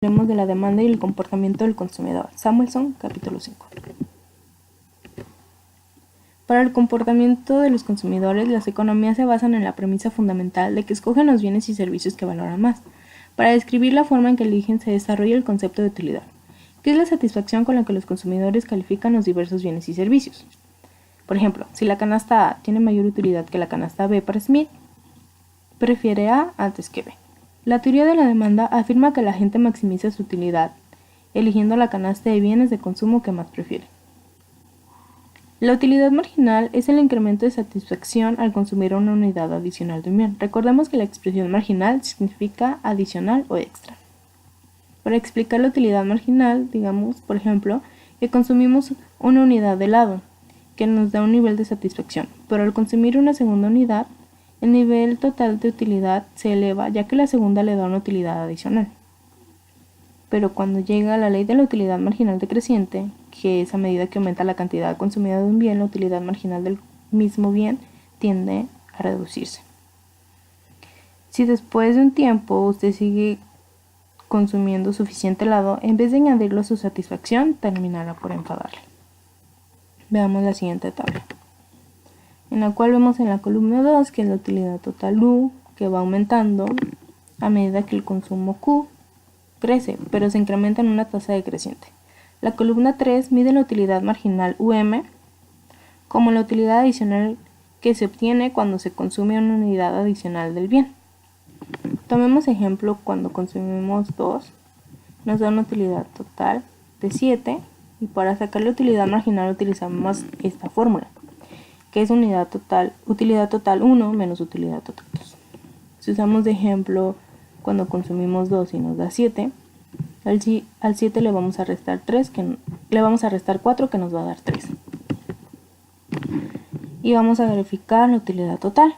Hablemos de la demanda y el comportamiento del consumidor. Samuelson, capítulo 5. Para el comportamiento de los consumidores, las economías se basan en la premisa fundamental de que escogen los bienes y servicios que valoran más. Para describir la forma en que eligen se desarrolla el concepto de utilidad, que es la satisfacción con la que los consumidores califican los diversos bienes y servicios. Por ejemplo, si la canasta A tiene mayor utilidad que la canasta B para Smith, prefiere A antes que B. La teoría de la demanda afirma que la gente maximiza su utilidad, eligiendo la canasta de bienes de consumo que más prefiere. La utilidad marginal es el incremento de satisfacción al consumir una unidad adicional de un bien. Recordemos que la expresión marginal significa adicional o extra. Para explicar la utilidad marginal, digamos, por ejemplo, que consumimos una unidad de helado, que nos da un nivel de satisfacción, pero al consumir una segunda unidad, el nivel total de utilidad se eleva, ya que la segunda le da una utilidad adicional. Pero cuando llega la ley de la utilidad marginal decreciente, que es a medida que aumenta la cantidad consumida de un bien, la utilidad marginal del mismo bien tiende a reducirse. Si después de un tiempo usted sigue consumiendo suficiente helado, en vez de añadirlo a su satisfacción, terminará por enfadarle. Veamos la siguiente tabla, en la cual vemos en la columna 2 que es la utilidad total U, que va aumentando a medida que el consumo Q crece, pero se incrementa en una tasa decreciente. La columna 3 mide la utilidad marginal UM como la utilidad adicional que se obtiene cuando se consume una unidad adicional del bien. Tomemos ejemplo cuando consumimos 2, nos da una utilidad total de 7 y para sacar la utilidad marginal utilizamos esta fórmula, que es utilidad total 1 menos utilidad total 2. Si usamos de ejemplo cuando consumimos 2 y nos da 7, al 7 le vamos a restar 4 que nos va a dar 3. Y vamos a verificar la utilidad total,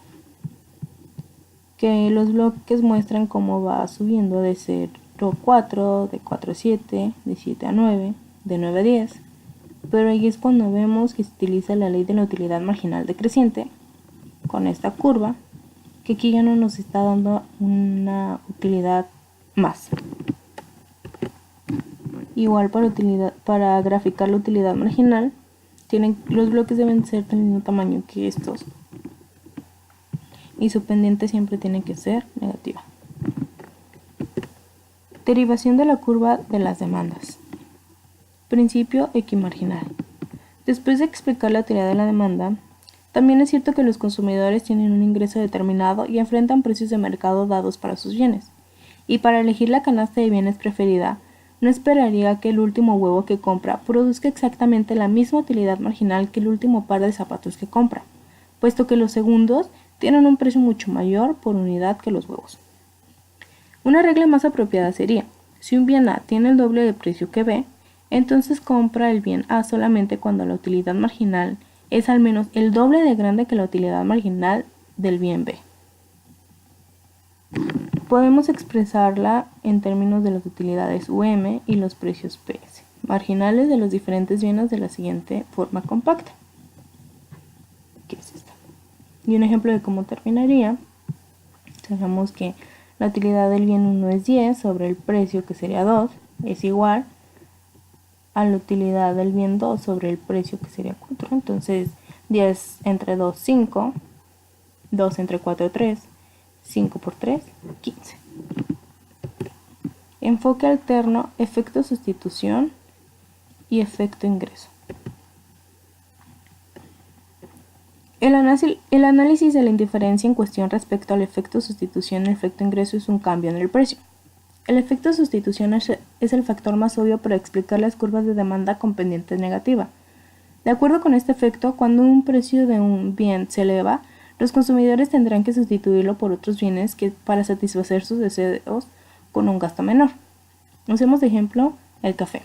que los bloques muestran cómo va subiendo de 0 a 4, de 4 a 7, de 7 a 9, de 9 a 10. Pero ahí es cuando vemos que se utiliza la ley de la utilidad marginal decreciente con esta curva, que aquí ya no nos está dando una utilidad más. Igual para graficar la utilidad marginal, los bloques deben ser del mismo tamaño que estos y su pendiente siempre tiene que ser negativa. Derivación de la curva de las demandas. Principio equimarginal. Después de explicar la teoría de la demanda, también es cierto que los consumidores tienen un ingreso determinado y enfrentan precios de mercado dados para sus bienes. Y para elegir la canasta de bienes preferida, no esperaría que el último huevo que compra produzca exactamente la misma utilidad marginal que el último par de zapatos que compra, puesto que los segundos tienen un precio mucho mayor por unidad que los huevos. Una regla más apropiada sería, si un bien A tiene el doble de precio que B, entonces compra el bien A solamente cuando la utilidad marginal es al menos el doble de grande que la utilidad marginal del bien B. Podemos expresarla en términos de las utilidades UM y los precios PS, marginales de los diferentes bienes de la siguiente forma compacta, que es esta. Y un ejemplo de cómo terminaría, sabemos que la utilidad del bien 1 es 10 sobre el precio, que sería 2, es igual a la utilidad del bien 2 sobre el precio, que sería 4. Entonces 10 entre 2, 5, 2 entre 4, 3, 5 por 3, 15. Enfoque alterno, efecto sustitución y efecto ingreso. El análisis de la indiferencia en cuestión respecto al efecto sustitución y el efecto ingreso es un cambio en el precio. El efecto sustitución es el factor más obvio para explicar las curvas de demanda con pendiente negativa. De acuerdo con este efecto, cuando un precio de un bien se eleva, los consumidores tendrán que sustituirlo por otros bienes para satisfacer sus deseos con un gasto menor. Usemos de ejemplo el café.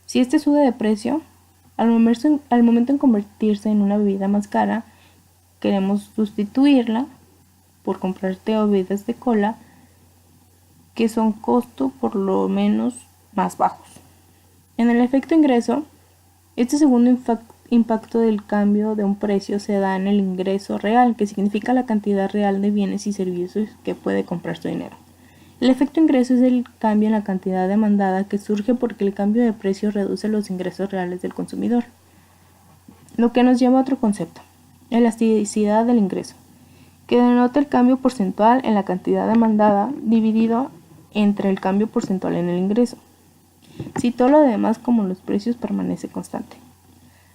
Si este sube de precio, al momento en convertirse en una bebida más cara, queremos sustituirla por comprar té o bebidas de cola que son costo por lo menos más bajos. En el efecto ingreso, este segundo impacto del cambio de un precio se da en el ingreso real, que significa la cantidad real de bienes y servicios que puede comprar su dinero. El efecto ingreso es el cambio en la cantidad demandada que surge porque el cambio de precio reduce los ingresos reales del consumidor. Lo que nos lleva a otro concepto, elasticidad del ingreso, que denota el cambio porcentual en la cantidad demandada dividido entre el cambio porcentual en el ingreso. Si todo lo demás como los precios permanece constante.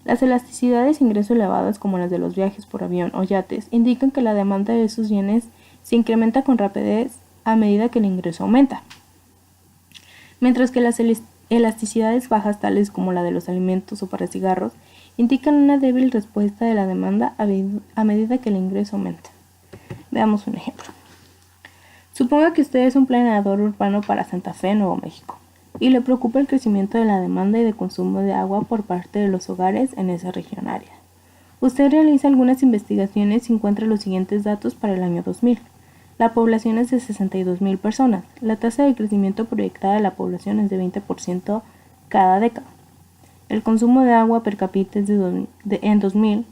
Las elasticidades de ingreso elevadas como las de los viajes por avión o yates indican que la demanda de esos bienes se incrementa con rapidez a medida que el ingreso aumenta, mientras que las elasticidades bajas tales como la de los alimentos o para cigarros indican una débil respuesta de la demanda a medida que el ingreso aumenta. Veamos un ejemplo. Suponga que usted es un planeador urbano para Santa Fe, Nuevo México, y le preocupa el crecimiento de la demanda y de consumo de agua por parte de los hogares en esa región área. Usted realiza algunas investigaciones y encuentra los siguientes datos para el año 2000. La población es de 62,000 personas. La tasa de crecimiento proyectada de la población es de 20% cada década. El consumo de agua per cápita en 2000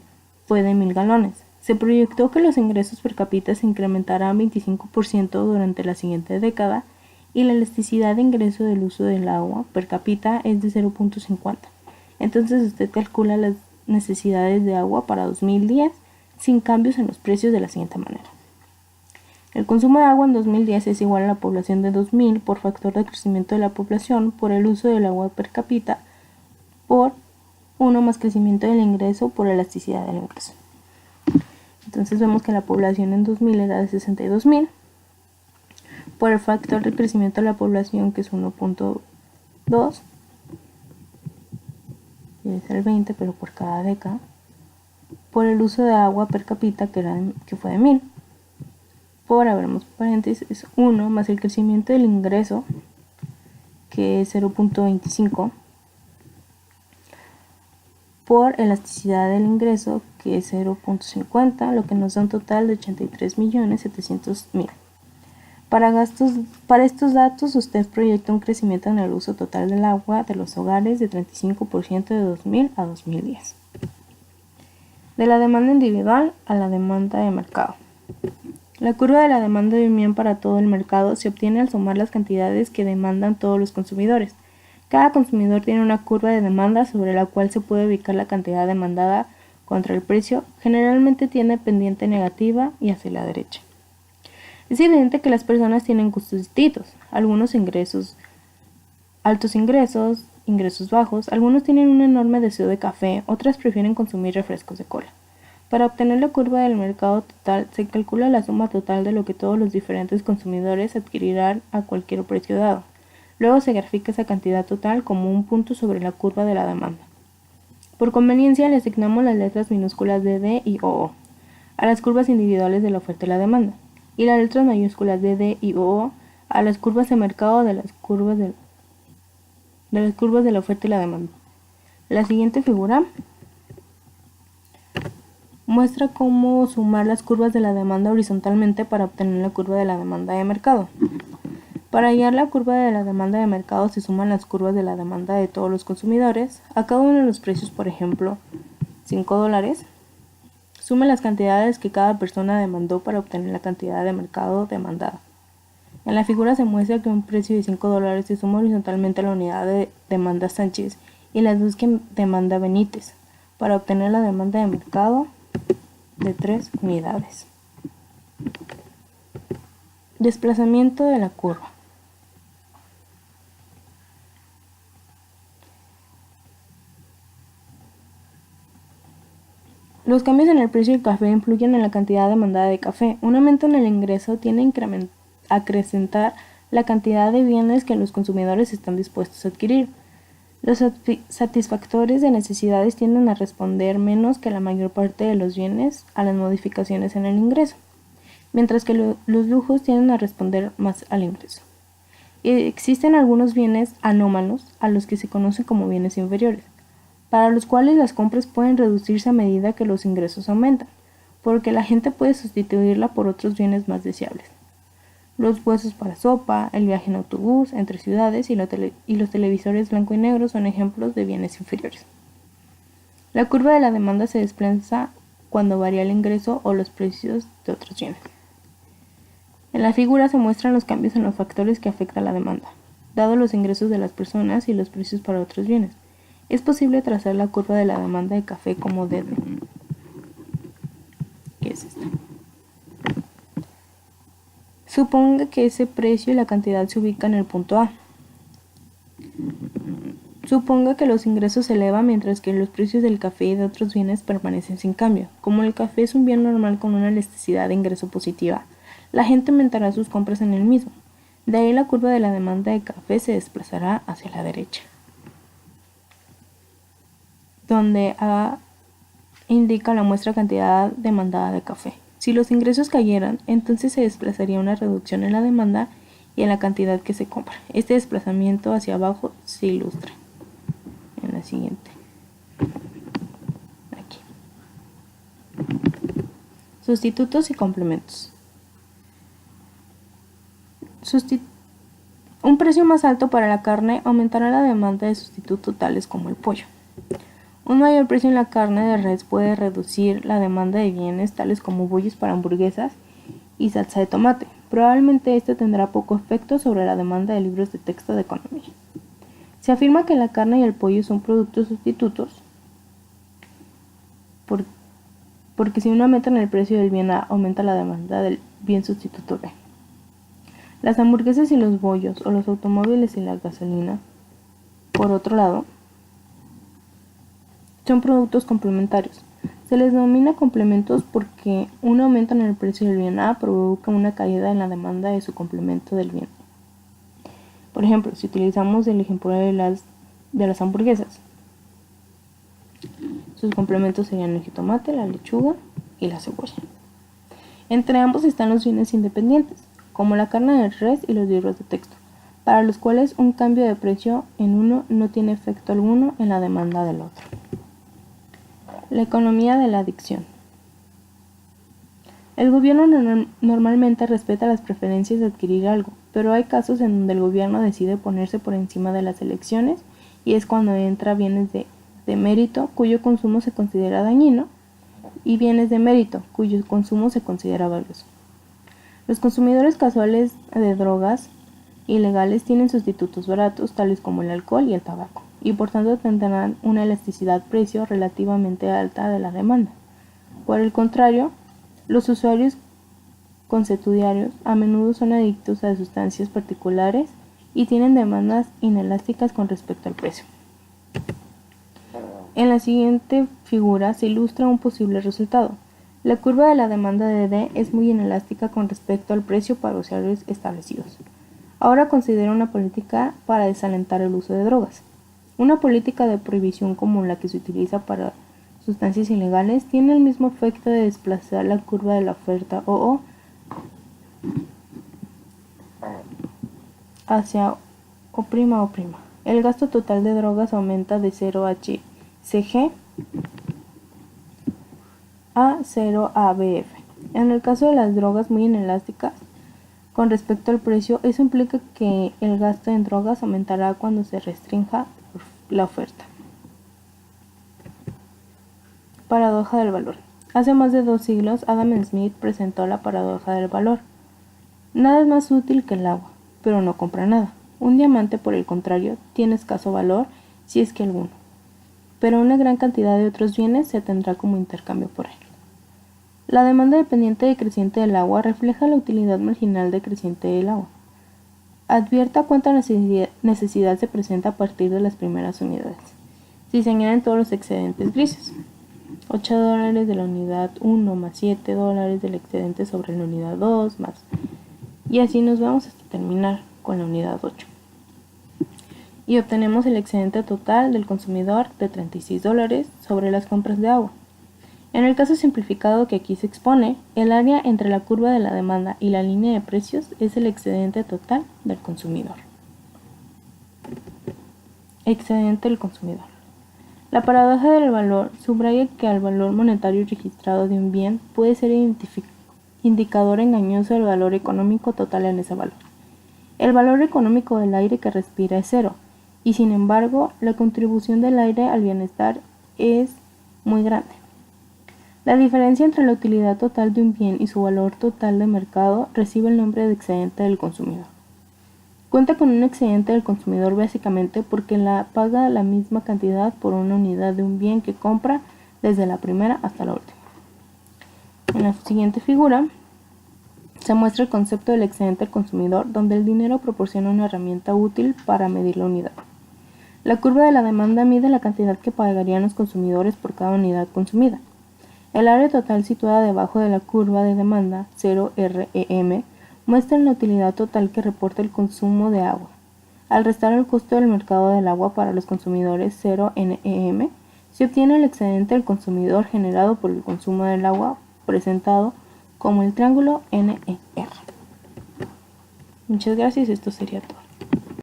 fue de 1,000 galones. Se proyectó que los ingresos per cápita se incrementarán 25% durante la siguiente década y la elasticidad de ingreso del uso del agua per cápita es de 0.50. Entonces usted calcula las necesidades de agua para 2010 sin cambios en los precios de la siguiente manera. El consumo de agua en 2010 es igual a la población de 2000 por factor de crecimiento de la población por el uso del agua per cápita por 1 más crecimiento del ingreso por elasticidad del ingreso. Entonces vemos que la población en 2000 era de 62,000 por el factor de crecimiento de la población que es 1.2 y es el 20 pero por cada década por el uso de agua per cápita que fue de 1000 por, abrimos paréntesis, 1 más el crecimiento del ingreso que es 0.25 por elasticidad del ingreso que es 0.50, lo que nos da un total de 83,700,000. Para estos datos, usted proyecta un crecimiento en el uso total del agua de los hogares de 35% de 2000 a 2010. De la demanda individual a la demanda de mercado. La curva de la demanda de un bien para todo el mercado se obtiene al sumar las cantidades que demandan todos los consumidores. Cada consumidor tiene una curva de demanda sobre la cual se puede ubicar la cantidad demandada contra el precio. Generalmente tiene pendiente negativa y hacia la derecha. Es evidente que las personas tienen gustos distintos. Algunos altos ingresos, ingresos bajos. Algunos tienen un enorme deseo de café, otras prefieren consumir refrescos de cola. Para obtener la curva del mercado total, se calcula la suma total de lo que todos los diferentes consumidores adquirirán a cualquier precio dado. Luego se grafica esa cantidad total como un punto sobre la curva de la demanda. Por conveniencia, le asignamos las letras minúsculas D y OO a las curvas individuales de la oferta y la demanda, y las letras mayúsculas D y OO a las curvas de mercado de las curvas de la oferta y la demanda. La siguiente figura muestra cómo sumar las curvas de la demanda horizontalmente para obtener la curva de la demanda de mercado. Para hallar la curva de la demanda de mercado se suman las curvas de la demanda de todos los consumidores. A cada uno de los precios, por ejemplo, $5, sume las cantidades que cada persona demandó para obtener la cantidad de mercado demandada. En la figura se muestra que un precio de $5 se suma horizontalmente a la unidad de demanda Sánchez y las dos que demanda Benítez para obtener la demanda de mercado de 3 unidades. Desplazamiento de la curva. Los cambios en el precio del café influyen en la cantidad demandada de café. Un aumento en el ingreso tiende a acrecentar la cantidad de bienes que los consumidores están dispuestos a adquirir. Los satisfactores de necesidades tienden a responder menos que la mayor parte de los bienes a las modificaciones en el ingreso, mientras que los lujos tienden a responder más al ingreso. Existen algunos bienes anómalos a los que se conocen como bienes inferiores, para los cuales las compras pueden reducirse a medida que los ingresos aumentan, porque la gente puede sustituirla por otros bienes más deseables. Los huesos para sopa, el viaje en autobús entre ciudades y los televisores blanco y negro son ejemplos de bienes inferiores. La curva de la demanda se desplaza cuando varía el ingreso o los precios de otros bienes. En la figura se muestran los cambios en los factores que afectan la demanda, dado los ingresos de las personas y los precios para otros bienes. Es posible trazar la curva de la demanda de café como D, que es esta. Suponga que ese precio y la cantidad se ubican en el punto A. Suponga que los ingresos se elevan mientras que los precios del café y de otros bienes permanecen sin cambio. Como el café es un bien normal con una elasticidad de ingreso positiva, la gente aumentará sus compras en el mismo. De ahí la curva de la demanda de café se desplazará hacia la derecha, donde A indica la muestra cantidad demandada de café. Si los ingresos cayeran, entonces se desplazaría una reducción en la demanda y en la cantidad que se compra. Este desplazamiento hacia abajo se ilustra en la siguiente. Aquí. Sustitutos y complementos. Un precio más alto para la carne aumentará la demanda de sustitutos tales como el pollo. Un mayor precio en la carne de res puede reducir la demanda de bienes tales como bollos para hamburguesas y salsa de tomate. Probablemente esto tendrá poco efecto sobre la demanda de libros de texto de economía. Se afirma que la carne y el pollo son productos sustitutos porque si uno aumenta el precio del bien A, aumenta la demanda del bien sustituto B. Las hamburguesas y los bollos, o los automóviles y la gasolina, por otro lado, son productos complementarios. Se les denomina complementos porque un aumento en el precio del bien A provoca una caída en la demanda de su complemento del bien. Por ejemplo, si utilizamos el ejemplo de las hamburguesas, sus complementos serían el jitomate, la lechuga y la cebolla. Entre ambos están los bienes independientes, como la carne de res y los libros de texto, para los cuales un cambio de precio en uno no tiene efecto alguno en la demanda del otro. La economía de la adicción. El gobierno normalmente respeta las preferencias de adquirir algo, pero hay casos en donde el gobierno decide ponerse por encima de las elecciones y es cuando entra bienes de mérito cuyo consumo se considera dañino y bienes de mérito cuyo consumo se considera valioso. Los consumidores casuales de drogas ilegales tienen sustitutos baratos tales como el alcohol y el tabaco y por tanto tendrán una elasticidad precio relativamente alta de la demanda. Por el contrario, los usuarios consuetudinarios a menudo son adictos a sustancias particulares y tienen demandas inelásticas con respecto al precio. En la siguiente figura se ilustra un posible resultado. La curva de la demanda de D es muy inelástica con respecto al precio para usuarios establecidos. Ahora considera una política para desalentar el uso de drogas. Una política de prohibición como la que se utiliza para sustancias ilegales tiene el mismo efecto de desplazar la curva de la oferta OO hacia O'. El gasto total de drogas aumenta de 0HCG a 0ABF. En el caso de las drogas muy inelásticas con respecto al precio, eso implica que el gasto en drogas aumentará cuando se restrinja la oferta. Paradoja del valor. Hace más de 2 siglos, Adam Smith presentó la paradoja del valor. Nada es más útil que el agua, pero no compra nada. Un diamante, por el contrario, tiene escaso valor, si es que alguno, pero una gran cantidad de otros bienes se tendrá como intercambio por él. La demanda dependiente decreciente del agua refleja la utilidad marginal decreciente del agua. Advierta cuánta necesidad se presenta a partir de las primeras unidades, si se añaden todos los excedentes grises. $8 de la unidad 1 más $7 del excedente sobre la unidad 2 más. Y así nos vamos hasta terminar con la unidad 8. Y obtenemos el excedente total del consumidor de $36 sobre las compras de agua. En el caso simplificado que aquí se expone, el área entre la curva de la demanda y la línea de precios es el excedente total del consumidor. Excedente del consumidor. La paradoja del valor subraya que el valor monetario registrado de un bien puede ser indicador engañoso del valor económico total en ese valor. El valor económico del aire que respira es 0, y sin embargo, la contribución del aire al bienestar es muy grande. La diferencia entre la utilidad total de un bien y su valor total de mercado recibe el nombre de excedente del consumidor. Cuenta con un excedente del consumidor básicamente porque paga la misma cantidad por una unidad de un bien que compra desde la primera hasta la última. En la siguiente figura se muestra el concepto del excedente del consumidor, donde el dinero proporciona una herramienta útil para medir la unidad. La curva de la demanda mide la cantidad que pagarían los consumidores por cada unidad consumida. El área total situada debajo de la curva de demanda, 0 REM, muestra la utilidad total que reporta el consumo de agua. Al restar el costo del mercado del agua para los consumidores, 0 NEM, se obtiene el excedente del consumidor generado por el consumo del agua, presentado como el triángulo NER. Muchas gracias, esto sería todo.